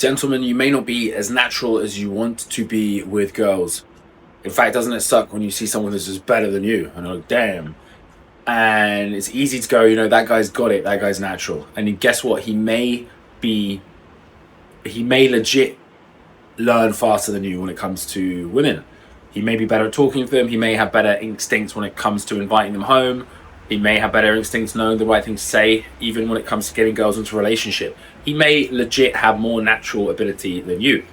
Gentlemen, you may not be as natural as you want to be with girls. In fact, doesn't it suck when you see someone that's just better than you and you're like, damn. And it's easy to go, that guy's got it, that guy's natural. And guess what? He may legit learn faster than you when it comes to women. He may be better at talking to them. He may have better instincts when it comes to inviting them home. He may have better instincts knowing the right thing to say, even when it comes to getting girls into a relationship. He may legit have more natural ability than you.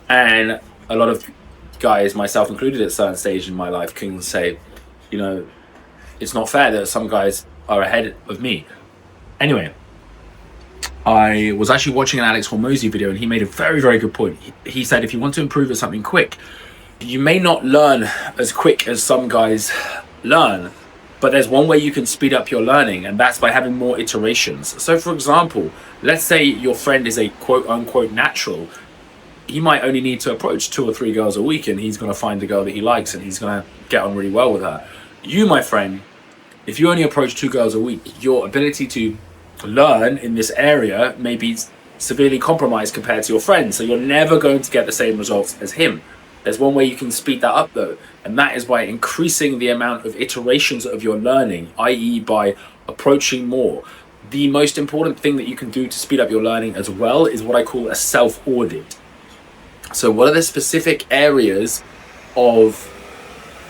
And a lot of guys, myself included at a certain stage in my life, can say, it's not fair that some guys are ahead of me. Anyway, I was actually watching an Alex Hormozi video, and he made a very, very good point. He said, if you want to improve at something quick, you may not learn as quick as some guys learn, but there's one way you can speed up your learning, and that's by having more iterations. So for example, let's say your friend is a quote unquote natural. He might only need to approach 2 or 3 girls a week, and he's going to find the girl that he likes, and he's going to get on really well with her. You, my friend, if you only approach 2 girls a week, your ability to learn in this area may be severely compromised compared to your friend. So you're never going to get the same results as him. There's one way you can speed that up though, and that is by increasing the amount of iterations of your learning, i.e. by approaching more. The most important thing that you can do to speed up your learning as well is what I call a self-audit. So what are the specific areas of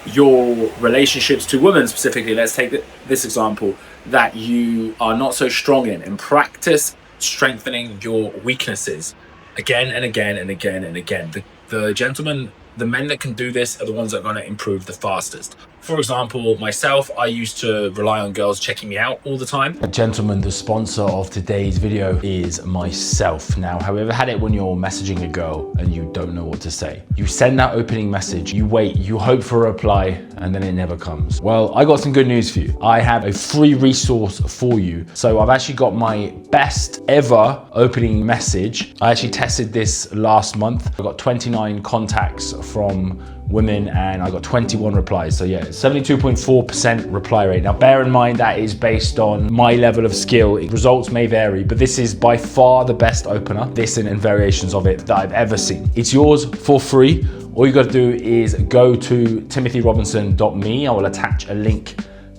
your relationships to women specifically, let's take this example, that you are not so strong in, and practice strengthening your weaknesses again and again and again and again. The gentlemen, the men that can do this are the ones that are going to improve the fastest. For example, myself, I used to rely on girls checking me out all the time. Gentlemen, the sponsor of today's video is myself. Now, have you ever had it when you're messaging a girl and you don't know what to say? You send that opening message, you wait, you hope for a reply, and then it never comes. Well, I got some good news for you. I have a free resource for you. So I've actually got my best ever opening message. I actually tested this last month. I got 29 contacts from women and I got 21 replies. So yeah, 72.4% reply rate. Now bear in mind that is based on my level of skill. Results may vary, but this is by far the best opener, this and variations of it that I've ever seen. It's yours for free. All you got to do is go to timothyrobinson.me. I will attach a link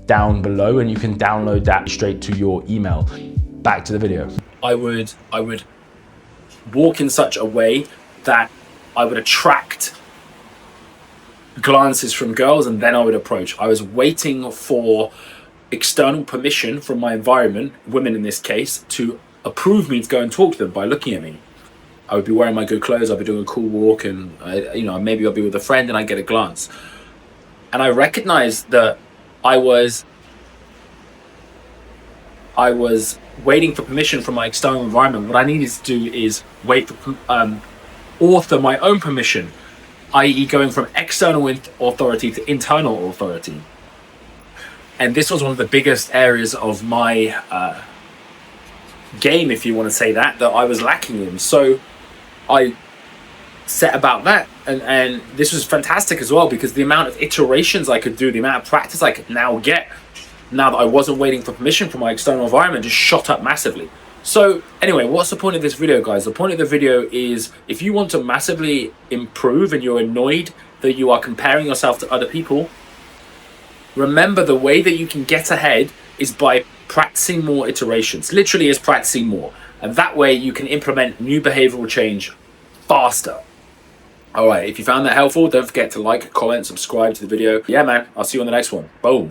down below and you can download that straight to your email. Back to the video. I would walk in such a way that I would attract glances from girls, and then I would approach. I was waiting for external permission from my environment, women in this case, to approve me to go and talk to them by looking at me. I would be wearing my good clothes, I'd be doing a cool walk, and maybe I'll be with a friend and I get a glance. And I recognized that I was waiting for permission from my external environment. What I needed to do is wait for author my own permission, i.e. going from external authority to internal authority. And this was one of the biggest areas of my game, if you want to say that I was lacking in. So I set about that, and this was fantastic as well, because the amount of iterations I could do, the amount of practice I could now get, now that I wasn't waiting for permission from my external environment, just shot up massively. So anyway, what's the point of this video, guys? The point of the video is, if you want to massively improve and you're annoyed that you are comparing yourself to other people, remember the way that you can get ahead is by practicing more iterations. Literally is practicing more. And that way you can implement new behavioral change faster. All right, if you found that helpful, don't forget to like, comment, subscribe to the video. Yeah, man, I'll see you on the next one. Boom.